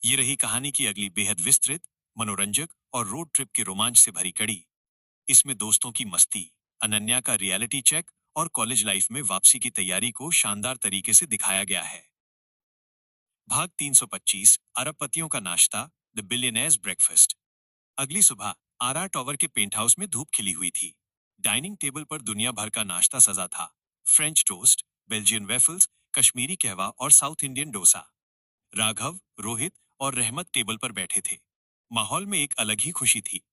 ये रही कहानी की अगली बेहद विस्तृत, मनोरंजक और रोड ट्रिप के रोमांच से भरी कड़ी। इसमें दोस्तों की मस्ती, अनन्या का रियलिटी चेक और कॉलेज लाइफ में वापसी की तैयारी को शानदार तरीके से दिखाया गया है। भाग 325, अरबपतियों का नाश्ता, द बिलियनेयर्स ब्रेकफास्ट। अगली सुबह आरआर टावर के पेंट हाउस में धूप खिली हुई थी। डाइनिंग टेबल पर दुनिया भर का नाश्ता सजा था। French toast, Belgian waffles, Kashmiri कहवा और साउथ इंडियन डोसा। राघव, रोहित और रहमत टेबल पर बैठे थे। माहौल में एक अलग ही खुशी थी।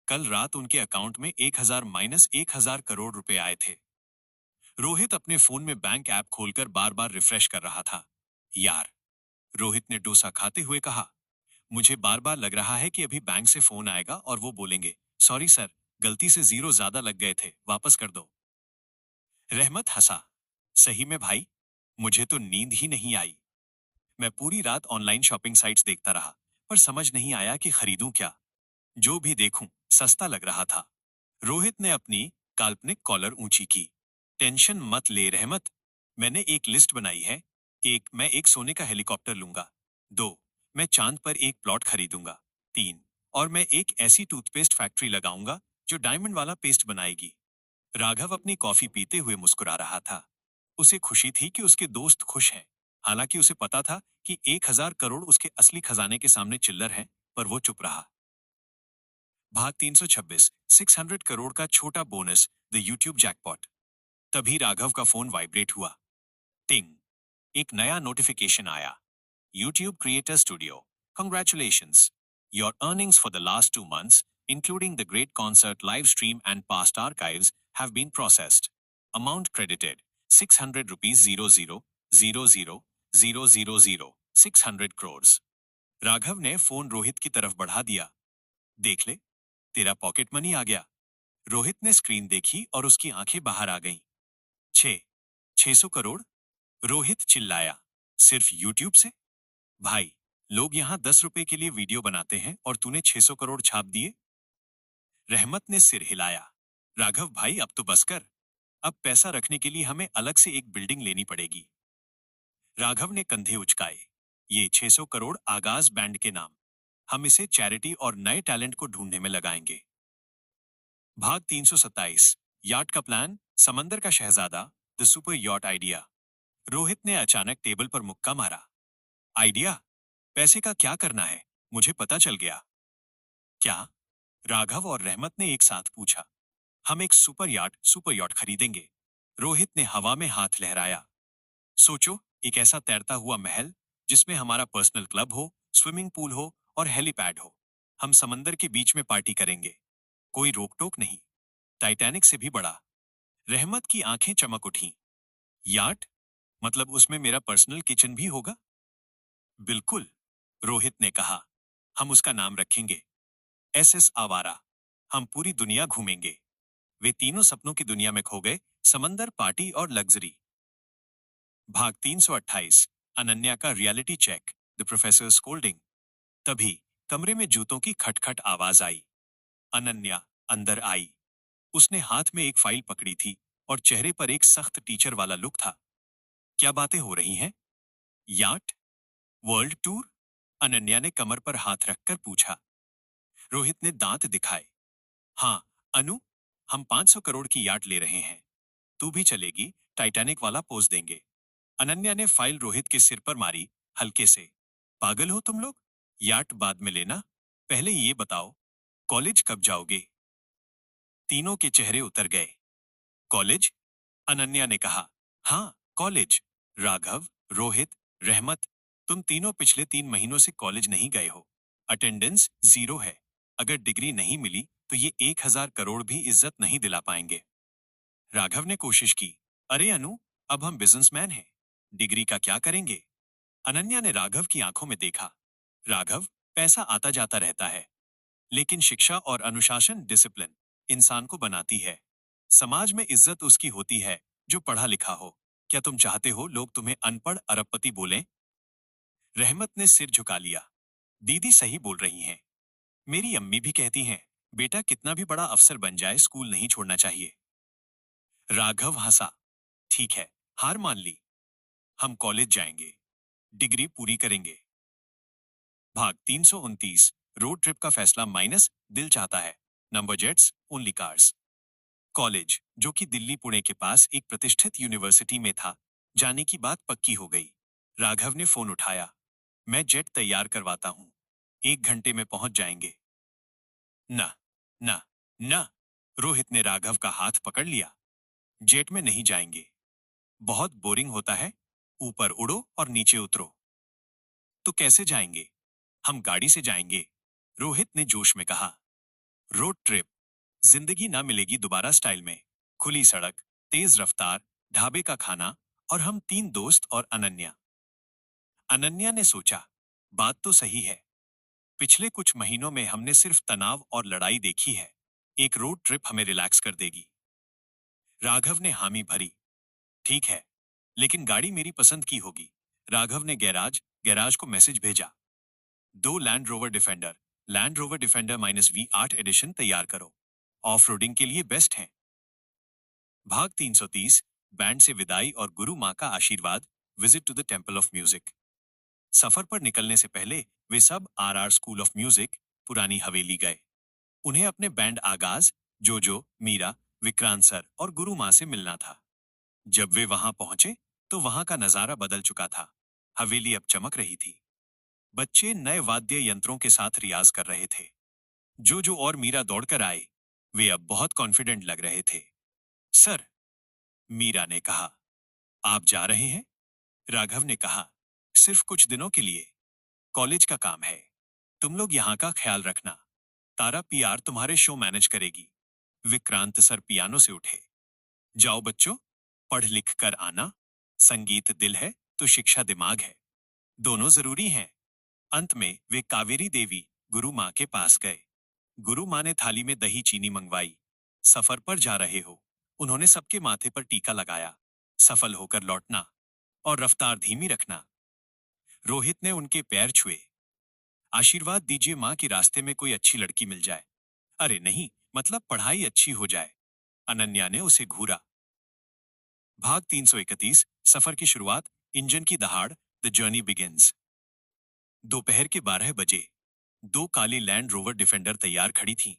कल रात उनके अकाउंट में 1,000 - 1,000 करोड़ रुपए आए थे। रोहित अपने फोन में बैंक ऐप खोलकर बार बार रिफ्रेश कर रहा था। यार, रोहित ने डोसा खाते हुए कहा, मुझे बार बार लग रहा है कि अभी बैंक से फोन आएगा और वो बोलेंगे, सॉरी सर, गलती से जीरो ज्यादा लग गए थे, वापस कर दो। रहमत हंसा, सही में भाई, मुझे तो नींद ही नहीं आई। मैं पूरी रात ऑनलाइन शॉपिंग साइट्स देखता रहा, पर समझ नहीं आया कि खरीदूं क्या। जो भी देखूं, सस्ता लग रहा था। रोहित ने अपनी काल्पनिक कॉलर ऊंची की। टेंशन मत ले रहमत, मैंने एक लिस्ट बनाई है। एक, मैं एक सोने का हेलीकॉप्टर लूंगा। दो, मैं चांद पर एक प्लॉट खरीदूंगा। तीन, और मैं एक ऐसी टूथपेस्ट फैक्ट्री लगाऊंगा जो डायमंड वाला पेस्ट बनाएगी। राघव अपनी कॉफी पीते हुए मुस्कुरा रहा था। उसे खुशी थी कि उसके दोस्त खुश हैं। हालांकि उसे पता था कि 1,000 करोड़ उसके असली खजाने के सामने चिल्लर है, पर वो चुप रहा। भाग 326, 600 करोड़ का छोटा बोनस, द यूट्यूब जैकपॉट। तभी राघव का फोन वाइब्रेट हुआ। टिंग, एक नया नोटिफिकेशन आया। YouTube creator studio, congratulations, your earnings for the last 2 months, including the great concert live stream and past archives, have been processed. Amount credited 600 rupees 00000000 600 crore. Raghav ने phone Rohit की तरफ बढ़ा दिया। देख ले, तेरा पॉकेट मनी आ गया। रोहित ने स्क्रीन देखी और उसकी आंखें बाहर आ गईं। 600 करोड़? रोहित चिल्लाया। सिर्फ यूट्यूब से? भाई, लोग यहाँ 10 रुपए के लिए वीडियो बनाते हैं और तूने 600 करोड़ छाप दिए। रहमत ने सिर हिलाया। राघव भाई, अब तो बस कर। अब पैसा रखने के लिए हमें अलग से एक बिल्डिंग लेनी पड़ेगी। राघव ने कंधे उचकाए। ये 600 करोड़ आगाज बैंड के नाम। हम इसे चैरिटी और नए टैलेंट को ढूंढने में लगाएंगे। भाग 327, याट का प्लान, समंदर का शहजादा, the super yacht idea. Rohit ने अचानक टेबल पर मुक्का मारा। आइडिया? पैसे का क्या करना है? मुझे पता चल गया। क्या? राघव और रहमत ने एक साथ पूछा। हम एक सुपर यॉट खरीदेंगे। रोहित ने हवा में हाथ लहराया। सोचो, एक ऐसा तैरता हुआ महल जिसमें हमारा पर्सनल क्लब हो, स्विमिंग पूल हो और हेलीपैड हो। हम समंदर के बीच में पार्टी करेंगे। कोई रोक टोक नहीं। टाइटैनिक से भी बड़ा। रहमत की आंखें चमक उठीं। याट? मतलब उसमें मेरा पर्सनल किचन भी होगा? बिल्कुल, रोहित ने कहा। हम उसका नाम रखेंगे SS आवारा। हम पूरी दुनिया घूमेंगे। वे तीनों सपनों की दुनिया में खो गए, समंदर, पार्टी और लग्जरी। भाग 328, अनन्या का reality check, the professor scolding. तभी कमरे में जूतों की खटखट आवाज आई। अनन्या अंदर आई। उसने हाथ में एक फाइल पकड़ी थी और चेहरे पर एक सख्त टीचर वाला लुक था। क्या बातें हो रही हैं? याट? World tour? अनन्या ने कमर पर हाथ रखकर पूछा। रोहित ने दांत दिखाए। हाँ, अनु, हम 500 करोड़ की याट ले रहे हैं। तू भी चलेगी, टाइटैनिक वाला पोज देंगे। अनन्या ने फाइल रोहित के सिर पर मारी, हल्के से। पागल हो तुम लोग? याट बाद में लेना। पहले ये बताओ, कॉलेज कब जाओगे? तीनों के चेहरे उतर गए। कॉलेज? अनन्या ने कहा। हाँ, कॉलेज। राघव, रोहित, रहमत, तुम तीनों पिछले 3 महीनों से कॉलेज नहीं गए हो। अटेंडेंस 0 है। अगर डिग्री नहीं मिली तो ये 1,000 करोड़ भी इज्जत नहीं दिला पाएंगे। राघव ने कोशिश की। अरे अनु, अब हम बिजनेसमैन हैं। डिग्री का क्या करेंगे? अनन्या ने राघव की आंखों में देखा। राघव, पैसा आता जाता रहता है, लेकिन शिक्षा और अनुशासन, डिसिप्लिन, इंसान को बनाती है। समाज में इज्जत उसकी होती है जो पढ़ा लिखा हो। क्या तुम चाहते हो लोग तुम्हें अनपढ़ अरबपति बोलें? रहमत ने सिर झुका लिया। दीदी सही बोल रही हैं। मेरी अम्मी भी कहती हैं, बेटा कितना भी बड़ा अफसर बन जाए, स्कूल नहीं छोड़ना चाहिए। राघव हंसा। ठीक है, हार मान ली। हम कॉलेज जाएंगे, डिग्री पूरी करेंगे। भाग 329 रोड ट्रिप का फैसला माइनस दिल चाहता है। Number jets only cars. College जो कि दिल्ली पुणे के पास एक प्रतिष्ठित यूनिवर्सिटी में था, जाने की बात पक्की हो गई। राघव ने फोन उठाया। मैं जेट तैयार करवाता हूं, 1 घंटे में पहुंच जाएंगे। न न न, रोहित ने राघव का हाथ पकड़ लिया। जेट में नहीं जाएंगे, बहुत बोरिंग होता है, ऊपर उड़ो और नीचे उतरो। तो कैसे जाएंगे? हम गाड़ी से जाएंगे, रोहित ने जोश में कहा। रोड ट्रिप जिंदगी ना मिलेगी दोबारा स्टाइल में। खुली सड़क, तेज रफ्तार, ढाबे का खाना और हम 3 दोस्त और अनन्या। अनन्या ने सोचा, बात तो सही है। पिछले कुछ महीनों में हमने सिर्फ तनाव और लड़ाई देखी है। एक रोड ट्रिप हमें रिलैक्स कर देगी। राघव ने हामी भरी। ठीक है, लेकिन गाड़ी मेरी पसंद की होगी। राघव ने गैराज को मैसेज भेजा। 2 land rover defender -V8 addition तैयार करो, ऑफ रोडिंग के लिए बेस्ट हैं। भाग 330 बैंड से विदाई और गुरु माँ का आशीर्वाद, visit to the temple of music. सफर पर निकलने से पहले वे सब RR स्कूल ऑफ म्यूजिक, पुरानी हवेली गए। उन्हें अपने बैंड आगाज, जोजो, मीरा, विक्रांत सर और गुरु माँ से मिलना था। जब वे वहां पहुंचे तो वहां का नजारा बदल चुका था। हवेली अब चमक रही थी। बच्चे नए वाद्य यंत्रों के साथ रियाज कर रहे थे। जोजो और मीरा दौड़कर आए। वे अब बहुत कॉन्फिडेंट लग रहे थे। सर, मीरा ने कहा, आप जा रहे हैं? राघव ने कहा, सिर्फ कुछ दिनों के लिए, कॉलेज का काम है। तुम लोग यहाँ का ख्याल रखना। तारा PR तुम्हारे शो मैनेज करेगी। विक्रांत सर पियानो से उठे। जाओ बच्चों, पढ़ लिख कर आना। संगीत दिल है तो शिक्षा दिमाग है, दोनों जरूरी हैं। अंत में वे कावेरी देवी, गुरु माँ के पास गए। गुरु माँ ने थाली में दही चीनी मंगवाई। सफर पर जा रहे हो, उन्होंने सबके माथे पर टीका लगाया। सफल होकर लौटना और रफ्तार धीमी रखना। रोहित ने उनके पैर छुए। आशीर्वाद दीजिए माँ कि रास्ते में कोई अच्छी लड़की मिल जाए। अरे नहीं, मतलब पढ़ाई अच्छी हो जाए। अनन्या ने उसे घूरा। भाग 331 सफर की शुरुआत, इंजन की दहाड़, द जर्नी बिगिंस। दोपहर के 12 बजे 2 काली लैंड रोवर डिफेंडर तैयार खड़ी थी।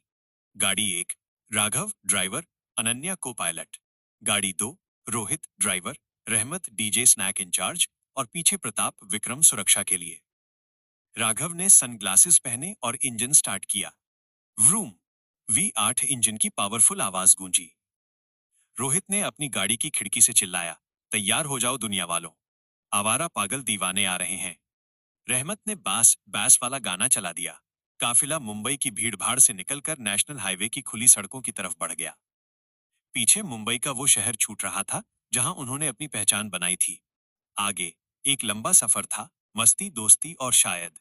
गाड़ी 1 राघव ड्राइवर, अनन्या को पायलट। गाड़ी 2 रोहित ड्राइवर, रहमत DJ स्नैक इंचार्ज और पीछे प्रताप विक्रम सुरक्षा के लिए। राघव ने सनग्लासेस पहने और इंजन स्टार्ट किया। व्रूम, V8 इंजन की पावरफुल आवाज गूंजी। रोहित ने अपनी गाड़ी की खिड़की से चिल्लाया, तैयार हो जाओ दुनिया वालों, आवारा पागल दीवाने आ रहे हैं। रहमत ने बास बैस वाला गाना चला दिया। काफिला मुंबई की भीड़भाड़ से निकलकर नेशनल हाईवे की खुली सड़कों की तरफ बढ़ गया। पीछे मुंबई का वो शहर छूट रहा था जहां उन्होंने अपनी पहचान बनाई थी। आगे एक लंबा सफर था, मस्ती, दोस्ती और शायद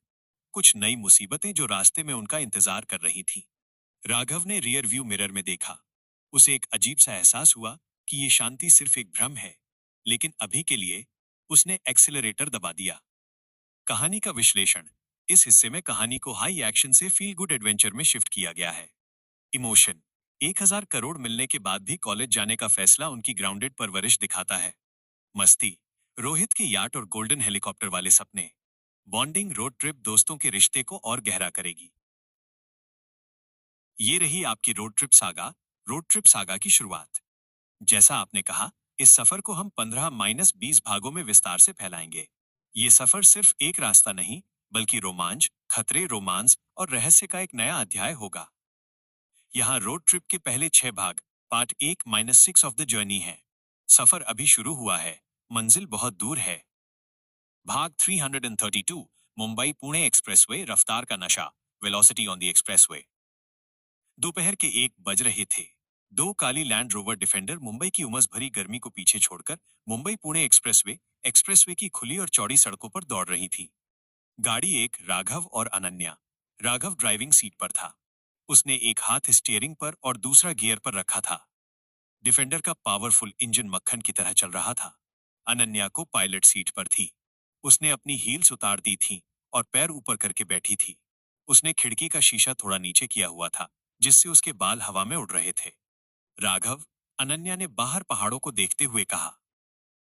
कुछ नई मुसीबतें जो रास्ते में उनका इंतजार कर रही थी। राघव ने रियर व्यू मिरर में देखा। उसे एक अजीब सा एहसास हुआ कि ये शांति सिर्फ एक भ्रम है, लेकिन अभी के लिए उसने एक्सीलरेटर दबा दिया। कहानी का विश्लेषण, इस हिस्से में कहानी को हाई एक्शन से फील गुड एडवेंचर में शिफ्ट किया गया है। इमोशन, 1000 करोड़ मिलने के बाद भी कॉलेज जाने का फैसला उनकी ग्राउंडेड परवरिश दिखाता है। मस्ती, रोहित के याट और गोल्डन हेलीकॉप्टर वाले सपने। बॉन्डिंग, रोड ट्रिप दोस्तों के रिश्ते को और गहरा करेगी। ये रही आपकी रोड ट्रिप सागा की शुरुआत। जैसा आपने कहा, इस सफर को हम 15-20 भागों में विस्तार से फैलाएंगे। ये सफर सिर्फ एक रास्ता नहीं, बल्कि रोमांच, खतरे, रोमांस और रहस्य का एक नया अध्याय होगा। यहाँ रोड ट्रिप के पहले 6 भाग, पार्ट 1-6 ऑफ द जर्नी है। सफर अभी शुरू हुआ है, मंजिल बहुत दूर है। भाग 332 मुंबई पुणे एक्सप्रेसवे, रफ्तार का नशा, वेलोसिटी ऑन द एक्सप्रेसवे। दोपहर के 1 बज रहे थे। 2 काली लैंड रोवर डिफेंडर मुंबई की उमस भरी गर्मी को पीछे छोड़कर मुंबई पुणे एक्सप्रेसवे की खुली और चौड़ी सड़कों पर दौड़ रही थी। गाड़ी 1 राघव और अनन्या। राघव ड्राइविंग सीट पर था। उसने एक हाथ स्टीयरिंग पर और दूसरा गियर पर रखा था। डिफेंडर का पावरफुल इंजन मक्खन की तरह चल रहा था। अनन्या को पायलट सीट पर थी। उसने अपनी हील्स उतार दी थी और पैर ऊपर करके बैठी थी। उसने खिड़की का शीशा थोड़ा नीचे किया हुआ था, जिससे उसके बाल हवा में उड़ रहे थे। राघव, अनन्या ने बाहर पहाड़ों को देखते हुए कहा,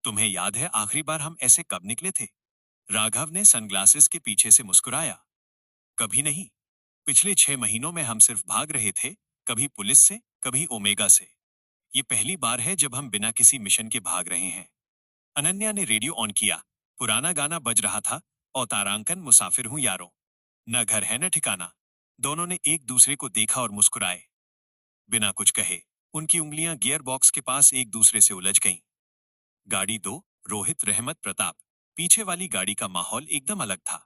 तुम्हें याद है आखिरी बार हम ऐसे कब निकले थे? राघव ने सनग्लासेस के पीछे से मुस्कुराया। कभी नहीं। पिछले 6 महीनों में हम सिर्फ भाग रहे थे, कभी पुलिस से, कभी ओमेगा से। ये पहली बार है जब हम बिना किसी मिशन के भाग रहे हैं। अनन्या ने रेडियो ऑन किया। पुराना गाना बज रहा था, और तारांकन मुसाफिर हूं यारों। न घर है न ठिकाना। दोनों ने एक दूसरे को देखा और मुस्कुराए। बिना कुछ कहे उनकी उंगलियां गियर बॉक्स के पास एक दूसरे से उलझ गईं। गाड़ी 2, रोहित, रहमत, प्रताप। पीछे वाली गाड़ी का माहौल एकदम अलग था।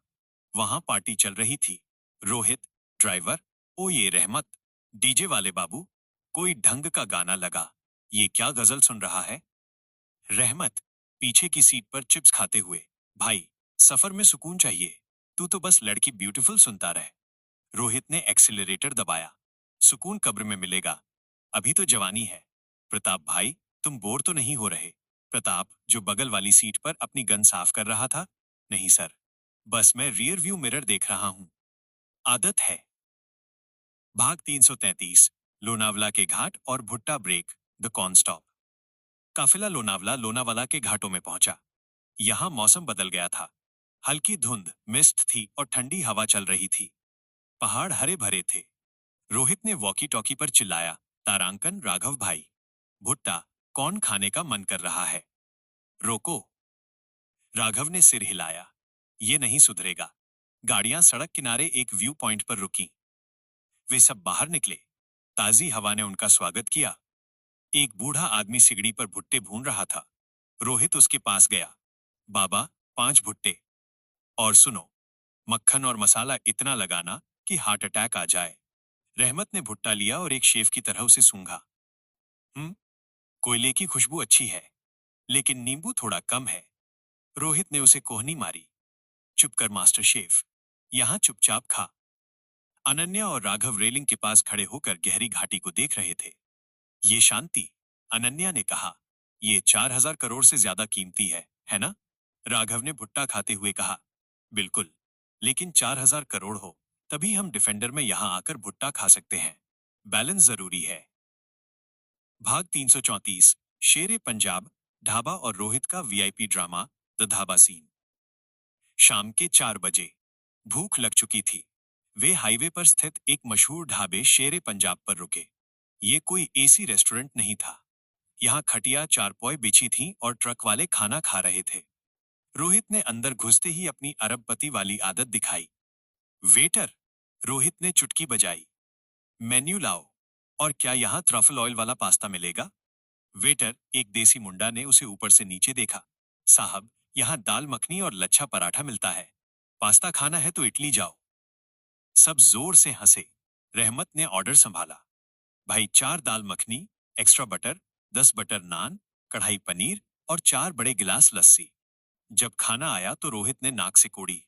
वहां पार्टी चल रही थी। रोहित, ड्राइवर। ओ ये रहमत, डीजे वाले बाबू। कोई ढंग का गाना लगा। ये क्या गजल सुन रहा है? रहमत, पीछे की सीट पर चिप्स खाते हुए। भाई, सफर में सुकून चाहिए। तू तो बस लड़की ब्यूटीफुल सुनता रह। रोहित ने एक्सीलरेटर दबाया। सुकून कब्र में मिलेगा। अभी तो जवानी है। प्रताप भाई, तुम बोर तो नहीं हो रहे? प्रताप, जो बगल वाली सीट पर अपनी गन साफ कर रहा था। नहीं सर, बस मैं रियर व्यू मिरर देख रहा हूं। आदत है। भाग 333, लोनावला के घाट और भुट्टा ब्रेक, द कॉर्न स्टॉप। काफिला लोनावला लोनावाला के घाटों में पहुंचा। यहाँ मौसम बदल गया था। हल्की धुंध, मिस्ट थी और ठंडी हवा चल रही थी। पहाड़ हरे भरे थे। रोहित ने वॉकी टॉकी पर चिल्लाया, तारांकन, राघव भाई, भुट्टा कौन खाने का मन कर रहा है? रोको। राघव ने सिर हिलाया। ये नहीं सुधरेगा। गाड़ियां सड़क किनारे एक व्यू पॉइंट पर रुकीं। वे सब बाहर निकले। ताजी हवा ने उनका स्वागत किया। एक बूढ़ा आदमी सिगड़ी पर भुट्टे भून रहा था। रोहित उसके पास गया। बाबा, 5 भुट्टे। और सुनो, मक्खन और मसाला इतना लगाना कि हार्ट अटैक आ जाए। रहमत ने भुट्टा लिया और एक शेफ की तरह उसे सूंघा। कोयले की खुशबू अच्छी है, लेकिन नींबू थोड़ा कम है। रोहित ने उसे कोहनी मारी। चुप कर मास्टर शेफ, यहां चुपचाप खा। अनन्या और राघव रेलिंग के पास खड़े होकर गहरी घाटी को देख रहे थे। ये शांति, अनन्या ने कहा, ये 4,000 करोड़ से ज्यादा कीमती है ना? राघव ने भुट्टा खाते हुए कहा, बिल्कुल। लेकिन 4,000 करोड़ हो, तभी हम डिफेंडर में यहां आकर भुट्टा खा सकते हैं। बैलेंस जरूरी है। भाग 334, शेरे पंजाब, ढाबा और रोहित का VIP drama, the dhaba scene. शाम के 4 बजे। भूख लग चुकी थी। वे हाईवे पर स्थित एक मशहूर ढाबे शेरे पंजाब पर रुके। ये कोई एसी रेस्टोरेंट नहीं था। यहाँ खटिया चारपॉय बिछी थी और ट्रक वाले खाना खा रहे थे। रोहित ने अंदर घुसते ही अपनी अरबपति वाली आदत दिखाई। वेटर, रोहित ने चुटकी बजाई। मेन्यू लाओ। और क्या यहाँ ट्रफल ऑयल वाला पास्ता मिलेगा? वेटर, एक देसी मुंडा, ने उसे ऊपर से नीचे देखा। साहब, यहाँ दाल मखनी और लच्छा पराठा मिलता है। पास्ता खाना है तो इटली जाओ। सब जोर से हंसे। रहमत ने ऑर्डर संभाला। भाई, 4 दाल मखनी, एक्स्ट्रा बटर, 10 बटर नान, कढ़ाई पनीर और 4 बड़े गिलास लस्सी। जब खाना आया तो रोहित ने नाक से कोड़ी।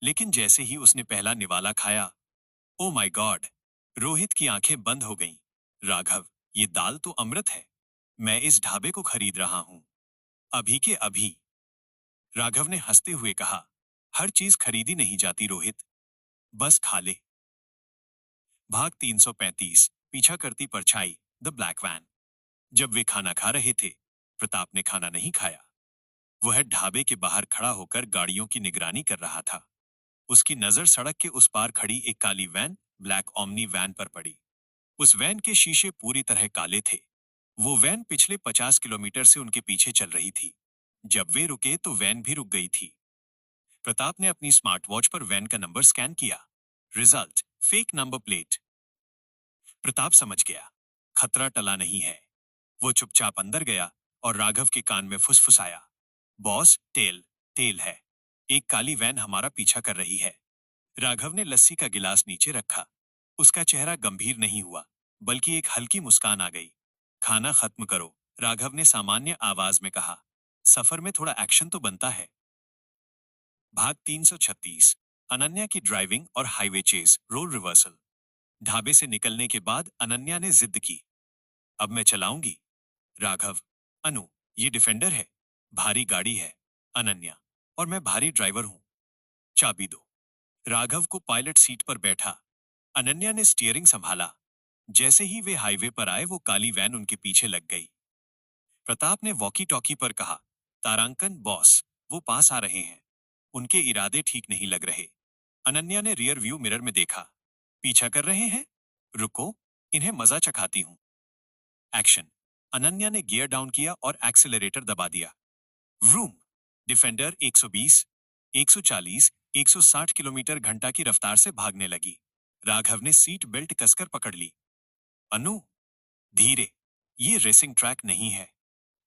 लेकिन जैसे ही उसने पहला निवाला खाया, ओ माय गॉड! रोहित की आंखें बंद हो गईं। राघव, ये दाल तो अमृत है। मैं इस ढाबे को खरीद रहा हूं। अभी के अभी। राघव ने हंसते हुए कहा, हर चीज खरीदी नहीं जाती रोहित, बस खा ले। भाग 335, पीछा करती परछाई, द ब्लैक वैन। जब वे खाना खा रहे थे, प्रताप ने खाना नहीं खाया। वह ढाबे के बाहर खड़ा होकर गाड़ियों की निगरानी कर रहा था। उसकी नजर सड़क के उस पार खड़ी एक काली वैन, ब्लैक ओमनी वैन पर पड़ी। उस वैन के शीशे पूरी तरह काले थे। वो वैन पिछले 50 किलोमीटर से उनके पीछे चल रही थी। जब वे रुके तो वैन भी रुक गई थी। प्रताप ने अपनी स्मार्ट वॉच पर वैन का नंबर स्कैन किया। Result, fake number plate. Pratap समझ गया, खतरा टला नहीं है। वो चुपचाप अंदर गया और राघव के कान में फुसफुसाया, बॉस, तेल तेल है। एक काली वैन हमारा पीछा कर रही है। राघव ने लस्सी का गिलास नीचे रखा। उसका चेहरा गंभीर नहीं हुआ, बल्कि एक हल्की मुस्कान आ गई। खाना खत्म करो, राघव ने सामान्य आवाज में कहा। सफर में थोड़ा एक्शन तो बनता है। भाग 336, अनन्या की ड्राइविंग और हाईवे चेज, रोल रिवर्सल। ढाबे से निकलने के बाद अनन्या ने जिद की, अब मैं चलाऊंगी। राघव, अनु, ये डिफेंडर है, भारी गाड़ी है। अनन्या, और मैं भारी ड्राइवर हूं। चाबी दो। राघव को पायलट सीट पर बैठा। अनन्या ने स्टीयरिंग संभाला। जैसे ही वे हाईवे पर आए, वो काली वैन उनके पीछे लग गई। प्रताप ने वॉकी टॉकी पर कहा, तारांकन बॉस, वो पास आ रहे हैं। उनके इरादे ठीक नहीं लग रहे। अनन्या ने रियर व्यू मिरर में देखा। पीछा कर रहे हैं? रुको, इन्हें मजा चखाती हूं। एक्शन। अनन्या ने गियर डाउन किया और एक्सेलरेटर दबा दिया। व्रूम। डिफेंडर 120, 140, 160 किलोमीटर घंटा की रफ्तार से भागने लगी। राघव ने सीट बेल्ट कसकर पकड़ ली। अनु, धीरे, ये रेसिंग ट्रैक नहीं है।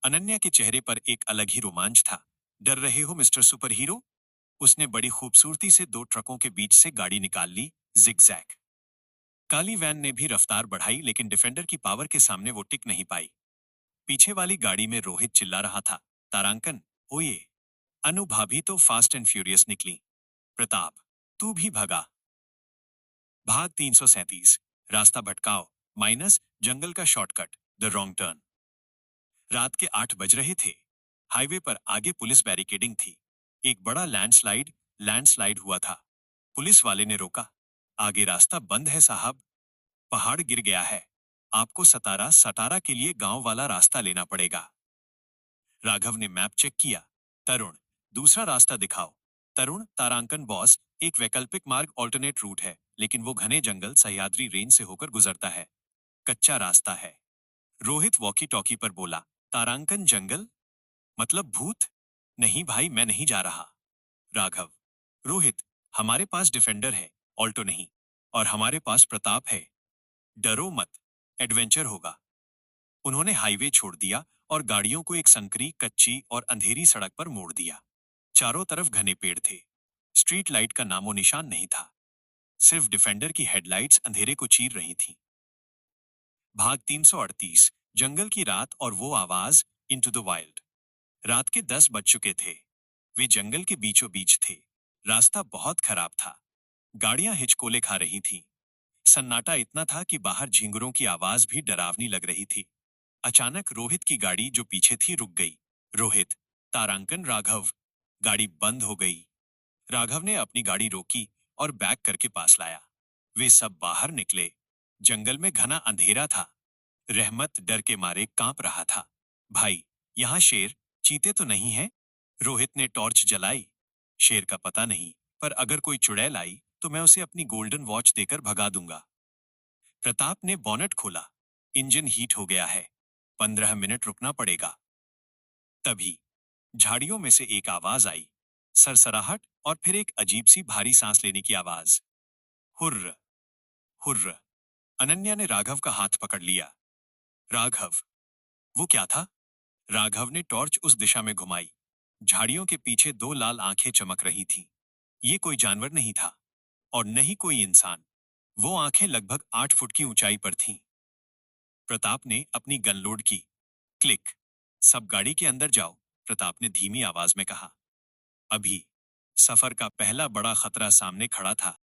अनन्या के चेहरे पर एक अलग ही रोमांच था। डर रहे हो मिस्टर सुपर हीरो? उसने बड़ी खूबसूरती से दो ट्रकों के बीच से गाड़ी निकाल ली, जिगजैग। काली वैन ने भी रफ्तार बढ़ाई लेकिन डिफेंडर की पावर के सामने वो टिक नहीं पाई। पीछे वाली गाड़ी में रोहित चिल्ला रहा था, तारांकन, ओए। अनु भाभी तो फास्ट एंड फ्यूरियस निकली। प्रताप, तू भी भगा। भाग 337, रास्ता भटकाओ, माइनस जंगल का शॉर्टकट, द रॉन्ग टर्न। रात के 8 बज रहे थे। हाईवे पर आगे पुलिस बैरिकेडिंग थी। एक बड़ा लैंडस्लाइड हुआ था। पुलिस वाले ने रोका। आगे रास्ता बंद है साहब। पहाड़ गिर गया है। आपको सटारा के लिए गांव वाला रास्ता लेना पड़ेगा। राघव ने मैप चेक किया। तरुण, दूसरा रास्ता दिखाओ। तरुण, तारांकन बॉस, एक वैकल्पिक मार्ग ऑल्टरनेट रूट है, लेकिन वो घने जंगल सह्याद्री रेंज से होकर गुजरता है। कच्चा रास्ता है। रोहित वॉकी टॉकी पर बोला, तारांकन जंगल? मतलब भूत? नहीं भाई, मैं नहीं जा रहा। राघव, रोहित, हमारे पास डिफेंडर है, ऑल्टो नहीं। और हमारे पास प्रताप है। डरो मत, एडवेंचर होगा। उन्होंने हाईवे छोड़ दिया और गाड़ियों को एक संकरी, कच्ची और अंधेरी सड़क पर मोड़ दिया। चारों तरफ घने पेड़ थे। स्ट्रीट लाइट का नामो निशान नहीं था। सिर्फ डिफेंडर की हेडलाइट्स अंधेरे को चीर रही थीं। भाग 338, जंगल की रात और वो आवाज, इनटू द वाइल्ड। रात के 10 बज चुके थे। वे जंगल के बीचों बीच थे। रास्ता बहुत खराब था। गाड़ियां हिचकोले खा रही थीं। सन्नाटा इतना था कि बाहर झिंगुरों की आवाज भी डरावनी लग रही थी। अचानक रोहित की गाड़ी जो पीछे थी रुक गई। रोहित, तारांकन, राघव। गाड़ी बंद हो गई। राघव ने अपनी गाड़ी रोकी और बैक करके पास लाया। वे सब बाहर निकले। जंगल में घना अंधेरा था। रहमत डर के मारे कांप रहा था। भाई, यहाँ शेर, चीते तो नहीं है? रोहित ने टॉर्च जलाई। शेर का पता नहीं, पर अगर कोई चुड़ैल आई तो मैं उसे अपनी गोल्डन वॉच देकर भगा दूंगा। प्रताप ने बॉनेट खोला। इंजन हीट हो गया है। 15 मिनट रुकना पड़ेगा। तभी झाड़ियों में से एक आवाज आई। सरसराहट और फिर एक अजीब सी भारी सांस लेने की आवाज। हुर्र, हुर्र। अनन्या ने राघव का हाथ पकड़ लिया। राघव, वो क्या था? राघव ने टॉर्च उस दिशा में घुमाई। झाड़ियों के पीछे दो लाल आंखें चमक रही थीं। ये कोई जानवर नहीं था और न ही कोई इंसान। वो आंखें लगभग 8 फुट की ऊंचाई पर थीं। प्रताप ने अपनी गन लोड की। क्लिक। सब गाड़ी के अंदर जाओ, प्रताप ने धीमी आवाज में कहा। अभी सफर का पहला बड़ा खतरा सामने खड़ा था।